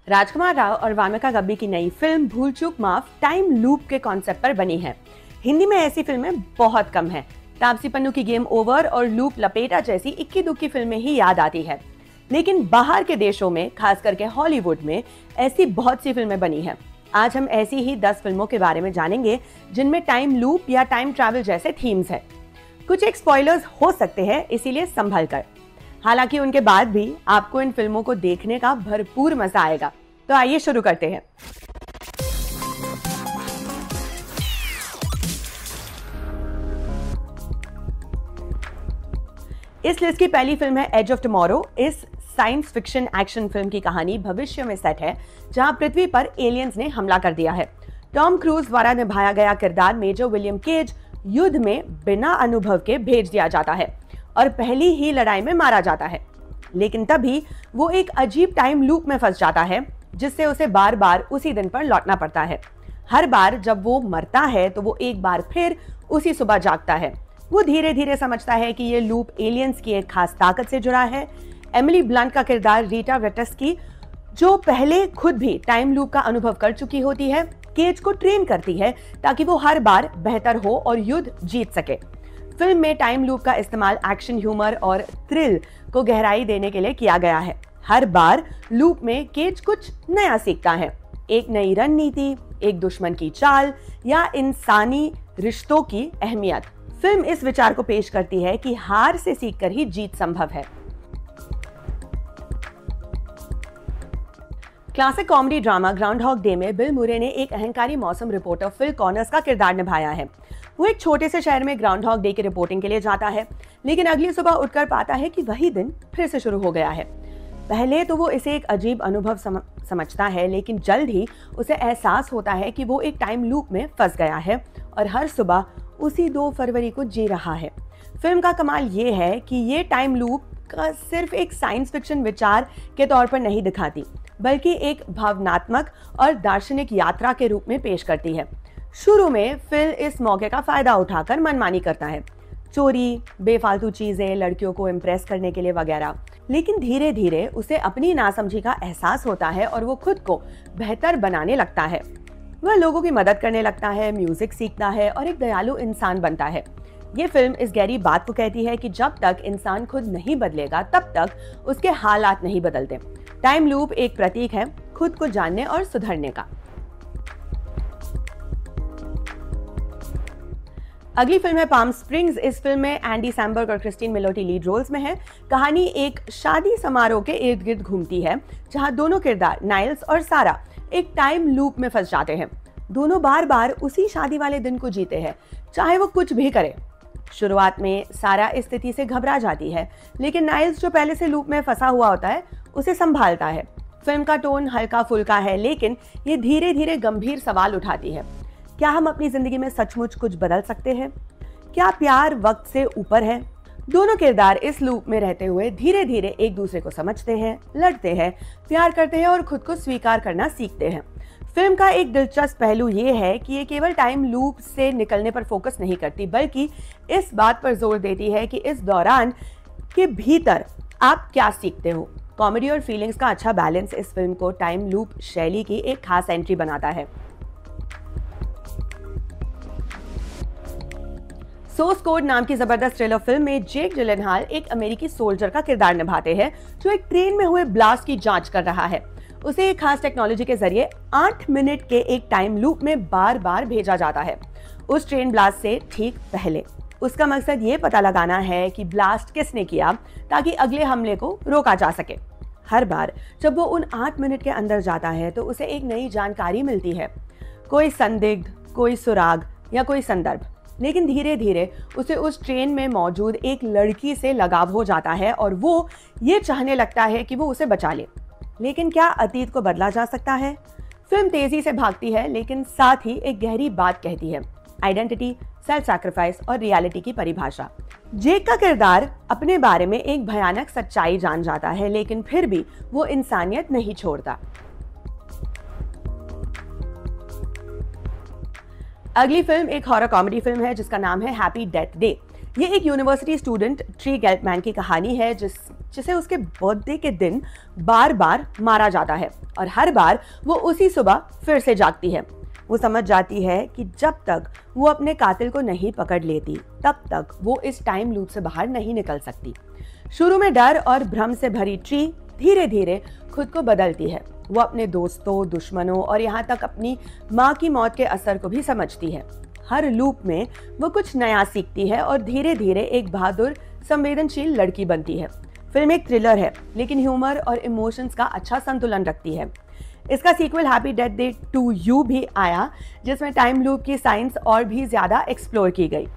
राजकुमार राव और वामिका गब्बी की नई फिल्म भूल चूक माफ टाइम लूप के कॉन्सेप्ट पर बनी है। हिंदी में ऐसी फिल्में बहुत कम हैं। तापसी पन्नू की गेम ओवर और लूप लपेटा जैसी इक्की दुक्की फिल्में ही याद आती है, लेकिन बाहर के देशों में, खास करके हॉलीवुड में ऐसी बहुत सी फिल्में बनी हैं। आज हम ऐसी ही 10 फिल्मों के बारे में जानेंगे जिनमें टाइम लूप या टाइम ट्रैवल जैसे थीम्स हैं। कुछ एक स्पॉयलर्स हो सकते हैं, इसीलिए संभल कर। हालांकि उनके बाद भी आपको इन फिल्मों को देखने का भरपूर मजा आएगा। तो आइए शुरू करते हैं। इस लिस्ट की पहली फिल्म है एज ऑफ टुमारो। इस साइंस फिक्शन एक्शन फिल्म की कहानी भविष्य में सेट है, जहां पृथ्वी पर एलियंस ने हमला कर दिया है। टॉम क्रूज द्वारा निभाया गया किरदार मेजर विलियम केज युद्ध में बिना अनुभव के भेज दिया जाता है और पहली ही लड़ाई में मारा जाता है। लेकिन तभी वो एक अजीब टाइम लूप में फंस जाता है, जिससे उसे बार बार उसी दिन पर लौटना पड़ता है। हर बार जब वो मरता है तो वो एक बार फिर उसी सुबह जागता है। वो धीरे धीरे समझता है कि ये लूप एलियंस की एक खास ताकत से जुड़ा है। एमिली ब्लंट का किरदार रीटा वेटस्की, जो पहले खुद भी टाइम लूप का अनुभव कर चुकी होती है, केज को ट्रेन करती है ताकि वो हर बार बेहतर हो और युद्ध जीत सके। फिल्म में टाइम लूप का इस्तेमाल एक्शन, ह्यूमर और थ्रिल को गहराई देने के लिए किया गया है। हर बार लूप में केज कुछ नया सीखता है, एक नई रणनीति, एक दुश्मन की चाल या इंसानी रिश्तों की अहमियत। फिल्म इस विचार को पेश करती है कि हार से सीखकर ही जीत संभव है। Classic comedy drama Groundhog Day में बिल मुरे ने एक अहंकारी मौसम रिपोर्टर फिल कॉनर्स का किरदार निभाया है। वो एक छोटे से शहर में ग्राउंड हॉग डे की रिपोर्टिंग के लिए जाता है, लेकिन अगली सुबह उठकर पाता है कि वही दिन फिर से शुरू हो गया है। पहले तो वो इसे एक अजीब अनुभव समझता है, लेकिन जल्द ही उसे एहसास होता है कि वो एक टाइम लूप में फंस गया है और हर सुबह उसी 2 फरवरी को जी रहा है। फिल्म का कमाल ये है कि ये टाइम लूप का सिर्फ एक साइंस फिक्शन विचार के तौर पर नहीं दिखाती, बल्कि एक भावनात्मक और दार्शनिक यात्रा के रूप में पेश करती है। शुरू में फिल इस मौके का फायदा उठाकर मनमानी करता है, चोरी, बेफालतू चीजें, लड़कियों को इम्प्रेस करने के लिए वगैरह। लेकिन धीरे धीरे उसे अपनी नासमझी का एहसास होता है और वो खुद को बेहतर बनाने लगता है। वह लोगों की मदद करने लगता है, म्यूजिक सीखता है और एक दयालु इंसान बनता है। ये फिल्म इस गहरी बात को कहती है कि जब तक इंसान खुद नहीं बदलेगा, तब तक उसके हालात नहीं बदलते। टाइम लूप एक प्रतीक है खुद को जानने और सुधरने का। अगली फिल्म है पाम स्प्रिंग्स। इस फिल्म में एंडी सैम्बर्ग और क्रिस्टीन मिलोटी लीड रोल्स में है। कहानी एक शादी समारोह के इर्द गिर्द घूमती है, जहां दोनों किरदार नाइल्स और सारा एक टाइम लूप में फंस जाते हैं। दोनों बार बार उसी शादी वाले दिन को जीते हैं, चाहे वो कुछ भी करे। शुरुआत में सारा इस स्थिति से घबरा जाती है, लेकिन नाइल्स, जो पहले से लूप में फंसा हुआ होता है, उसे संभालता है। फिल्म का टोन हल्का फुल्का है, लेकिन ये धीरे धीरे गंभीर सवाल उठाती है। क्या हम अपनी जिंदगी में सचमुच कुछ बदल सकते हैं? क्या प्यार वक्त से ऊपर है? दोनों किरदार इस लूप में रहते हुए धीरे धीरे एक दूसरे को समझते हैं, लड़ते हैं, प्यार करते हैं और खुद को स्वीकार करना सीखते हैं। फिल्म का एक दिलचस्प पहलू ये है कि ये केवल टाइम लूप से निकलने पर फोकस नहीं करती, बल्कि इस बात पर जोर देती है कि इस दौरान के भीतर आप क्या सीखते हो। कॉमेडी और फीलिंग्स का अच्छा बैलेंस इस फिल्म को टाइम लूप शैली की एक खास एंट्री बनाता है। सोर्स कोड नाम की जबरदस्त थ्रिलर फिल्म में जेक जिलेनहॉल एक अमेरिकी सोल्जर का किरदार निभाते हैं, जो एक ट्रेन में हुए ब्लास्ट की जांच कर रहा है। उसे एक खास टेक्नोलॉजी के जरिए 8 मिनट के एक टाइम लूप में बार बार भेजा जाता है, उस ट्रेन ब्लास्ट से ठीक पहले। उसका मकसद ये पता लगाना है कि ब्लास्ट किसने किया, ताकि अगले हमले को रोका जा सके। हर बार जब वो उन 8 मिनट के अंदर जाता है तो उसे एक नई जानकारी मिलती है, कोई संदिग्ध, कोई सुराग या कोई संदर्भ। लेकिन धीरे धीरे उसे उस ट्रेन में मौजूद एक लड़की से लगाव हो जाता है और वो ये चाहने लगता है कि वो उसे बचा ले। लेकिन क्या अतीत को बदला जा सकता है? फिल्म तेजी से भागती है, लेकिन साथ ही एक गहरी बात कहती है, आइडेंटिटी, सेल्फ सैक्रिफाइस और रियलिटी की परिभाषा। जेक का किरदार अपने बारे में एक भयानक सच्चाई जान जाता है, लेकिन फिर भी वो इंसानियत नहीं छोड़ता। अगली फिल्म एक हॉरर कॉमेडी फिल्म है जिसका नाम है हैप्पी डेथ डे। ये एक यूनिवर्सिटी स्टूडेंट ट्री गेल्टमैन की कहानी है जिसे उसके बर्थडे के दिन बार बार मारा जाता है और हर बार वो उसी सुबह फिर से जागती है। वो समझ जाती है कि जब तक वो अपने कातिल को नहीं पकड़ लेती तब तक वो इस टाइम लूप से बाहर नहीं निकल सकती। शुरू में डर और भ्रम से भरी ट्री धीरे धीरे खुद को बदलती है। वो अपने दोस्तों, दुश्मनों और यहाँ तक अपनी माँ की मौत के असर को भी समझती है। हर लूप में वो कुछ नया सीखती है और धीरे धीरे एक बहादुर, संवेदनशील लड़की बनती है। फिल्म एक थ्रिलर है लेकिन ह्यूमर और इमोशंस का अच्छा संतुलन रखती है। इसका sequel Happy Death Day two U भी आया, जिसमें टाइम लूप की साइंस और भी ज्यादा एक्सप्लोर की गई।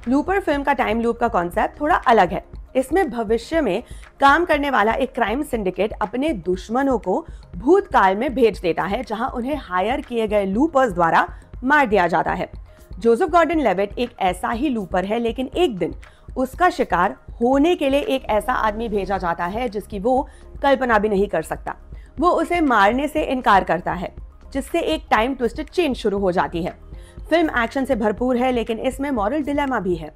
लूपर फिल्म का टाइम लूप का कॉन्सेप्ट थोड़ा अलग है। इसमें भविष्य में काम करने वाला एक क्राइम सिंडिकेट अपने दुश्मनों को भूतकाल में भेज देता है, जहां उन्हें हायर किए गए लूपर्स द्वारा मार दिया जाता है। जोसेफ गॉर्डन लेविट एक ऐसा ही लूपर है, लेकिन एक दिन उसका शिकार होने के लिए एक ऐसा आदमी भेजा जाता है जिसकी वो कल्पना भी नहीं कर सकता। वो उसे मारने से इनकार करता है, जिससे एक टाइम ट्विस्टेड चेन शुरू हो जाती है। फिल्म एक्शन से भरपूर है लेकिन इसमें मॉरल डिलेमा भी है।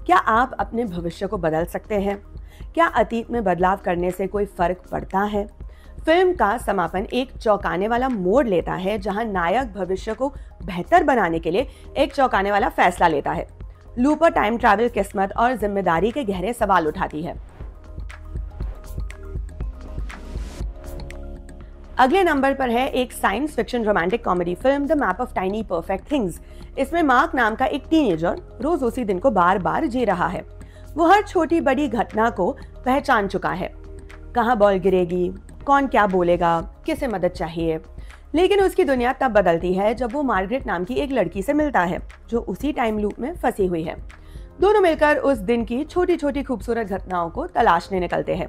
क्या आप अपने भविष्य को बदल सकते हैं? क्या अतीत में बदलाव करने से कोई फर्क पड़ता है? फिल्म का समापन एक चौंकाने वाला मोड़ लेता है, जहां नायक भविष्य को बेहतर बनाने के लिए एक चौंकाने वाला फैसला लेता है। लूपर टाइम ट्रैवल, किस्मत और जिम्मेदारी के गहरे सवाल उठाती है। अगले नंबर पर है एक science fiction romantic comedy film the map of tiny perfect things. इसमें मार्क नाम का एक टीनेजर रोज उसी दिन को बार बार जी रहा है। वो हर छोटी बड़ी घटना को पहचान चुका है। कहाँ बॉल गिरेगी, कौन क्या बोलेगा, किसे मदद चाहिए। लेकिन उसकी दुनिया तब बदलती है जब वो मार्गरेट नाम की एक लड़की से मिलता है जो उसी टाइम लूप में फंसी हुई है। दोनों मिलकर उस दिन की छोटी छोटी खूबसूरत घटनाओं को तलाशने निकलते हैं,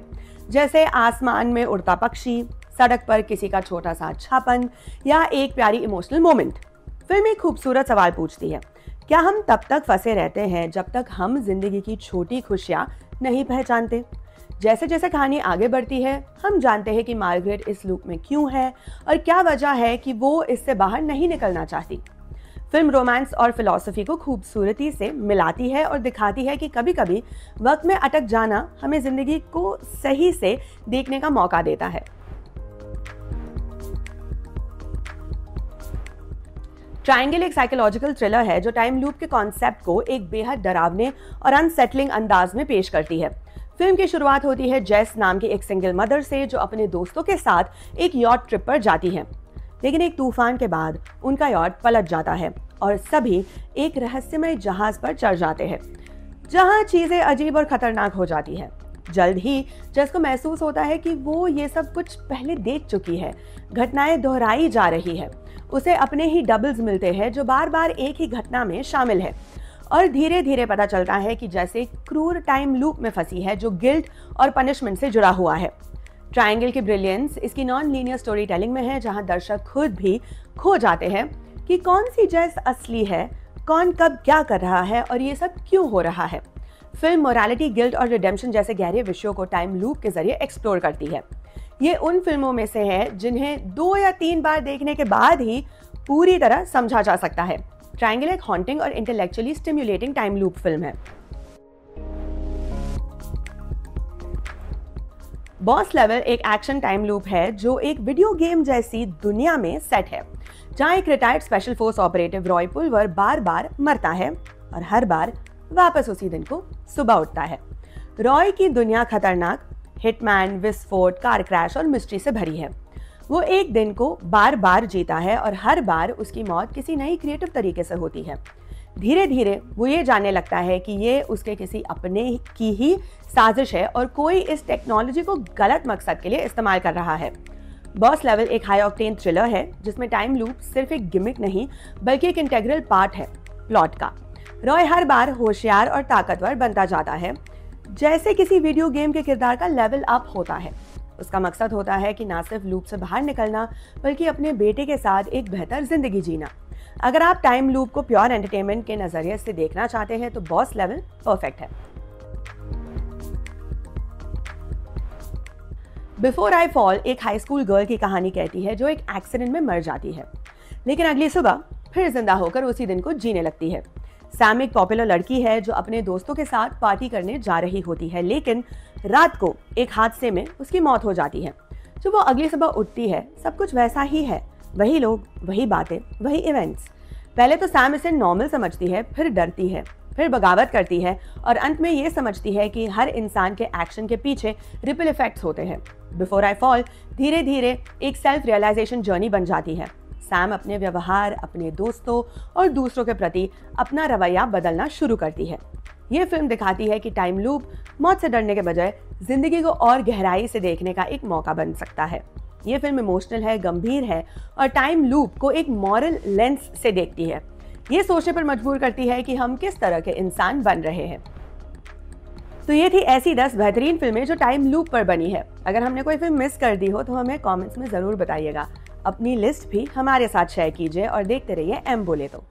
जैसे आसमान में उड़ता पक्षी, सड़क पर किसी का छोटा सा अच्छापन या एक प्यारी इमोशनल मोमेंट। फिल्म एक खूबसूरत सवाल पूछती है, क्या हम तब तक फंसे रहते हैं जब तक हम जिंदगी की छोटी खुशियां नहीं पहचानते? जैसे जैसे कहानी आगे बढ़ती है हम जानते हैं कि मार्गरेट इस लूप में क्यों है और क्या वजह है कि वो इससे बाहर नहीं निकलना चाहती। फिल्म रोमांस और फिलॉसफी को खूबसूरती से मिलाती है और दिखाती है कि कभी कभी वक्त में अटक जाना हमें जिंदगी को सही से देखने का मौका देता है। ट्रायंगल एक साइकोलॉजिकल थ्रिलर है जो टाइम लूप के कॉन्सेप्ट को एक बेहद डरावने और अनसेटलिंग अंदाज में पेश करती है। फिल्म की शुरुआत होती है जेस नाम की एक सिंगल मदर से जो अपने दोस्तों के साथ एक यॉट ट्रिप पर जाती है। लेकिन एक तूफान के बाद उनका यॉट पलट जाता है और सभी एक रहस्यमय जहाज पर चढ़ जाते हैं, जहां चीजें अजीब और खतरनाक हो जाती है। जल्द ही जेस को महसूस होता है कि वो ये सब कुछ पहले देख चुकी है। घटनाएं दोहराई जा रही है। उसे अपने ही डबल्स मिलते हैं जो बार बार एक ही घटना में शामिल है और धीरे धीरे पता चलता है कि जैसे क्रूर टाइम लूप में फंसी है जो गिल्ट और पनिशमेंट से जुड़ा हुआ है। ट्रायंगल की ब्रिलियंस इसकी नॉन लीनियर स्टोरी टेलिंग में है, जहां दर्शक खुद भी खो जाते हैं कि कौन सी जेस असली है, कौन कब क्या कर रहा है और ये सब क्यों हो रहा है। फिल्म मोरालिटी, गिल्ट और रिडेम्पशन जैसे गहरे विषयों को टाइम लूप के जरिए एक्सप्लोर करती है। ये उन फिल्मों में से है जिन्हें 2 या 3 बार देखने के बाद ही पूरी तरह समझा जा सकता है। ट्रायंगल एक हॉन्टिंग और intellectually stimulating time loop film है। बॉस लेवल एक एक्शन टाइम लूप है जो एक वीडियो गेम जैसी दुनिया में सेट है, जहां एक retired special force operative Roy Pulver बार बार मरता है और हर बार वापस उसी दिन को सुबह उठता है। रॉय की दुनिया खतरनाक, हिटमैन, विस्फोट, कार क्रैश और मिस्ट्री से भरी है। वो एक दिन को बार बार जीता है और हर बार उसकी मौत किसी नई क्रिएटिव तरीके से होती है। धीरे धीरे वो ये जानने लगता है कि ये उसके किसी अपने की ही साजिश है और कोई इस टेक्नोलॉजी को गलत मकसद के लिए इस्तेमाल कर रहा है। बॉस लेवल एक हाई ऑक्टेन थ्रिलर है जिसमें टाइम लूप सिर्फ एक गिमिक नहीं बल्कि एक इंटेग्रल पार्ट है प्लॉट का। रॉय हर बार होशियार और ताकतवर बनता जाता है, जैसे किसी वीडियो गेम के किरदार का लेवल अप होता है। उसका मकसद होता है कि ना सिर्फ लूप से बाहर निकलना बल्कि अपने बेटे के साथ एक बेहतर जिंदगी जीना। अगर आप टाइम लूप को प्योर एंटरटेनमेंट के नजरिए से देखना चाहते हैं तो बॉस लेवल परफेक्ट है। बिफोर आई फॉल एक हाई स्कूल गर्ल की कहानी कहती है जो एक एक्सीडेंट में मर जाती है, लेकिन अगली सुबह फिर जिंदा होकर उसी दिन को जीने लगती है। सैम एक पॉपुलर लड़की है जो अपने दोस्तों के साथ पार्टी करने जा रही होती है, लेकिन रात को एक हादसे में उसकी मौत हो जाती है। जब वो अगली सुबह उठती है, सब कुछ वैसा ही है, वही लोग, वही बातें, वही इवेंट्स। पहले तो सैम इसे नॉर्मल समझती है, फिर डरती है, फिर बगावत करती है और अंत में ये समझती है कि हर इंसान के एक्शन के पीछे रिपल इफेक्ट्स होते हैं। बिफोर आई फॉल धीरे धीरे एक सेल्फ रियलाइजेशन जर्नी बन जाती है। सैम अपने व्यवहार, अपने दोस्तों और दूसरों के प्रति अपना रवैया बदलना शुरू करती है। ये फिल्म दिखाती है कि टाइम लूप मौत से डरने के बजाय जिंदगी को और गहराई से देखने का एक मौका बन सकता है। ये फिल्म इमोशनल है, गंभीर है और टाइम लूप को एक मॉरल लेंस से देखती है। ये सोचने पर मजबूर करती है कि हम किस तरह के इंसान बन रहे हैं। तो ये थी ऐसी 10 बेहतरीन फिल्में जो टाइम लूप पर बनी है। अगर हमने कोई फिल्म मिस कर दी हो तो हमें कमेंट्स में ज़रूर बताइएगा। अपनी लिस्ट भी हमारे साथ शेयर कीजिए और देखते रहिए एम बोले तो।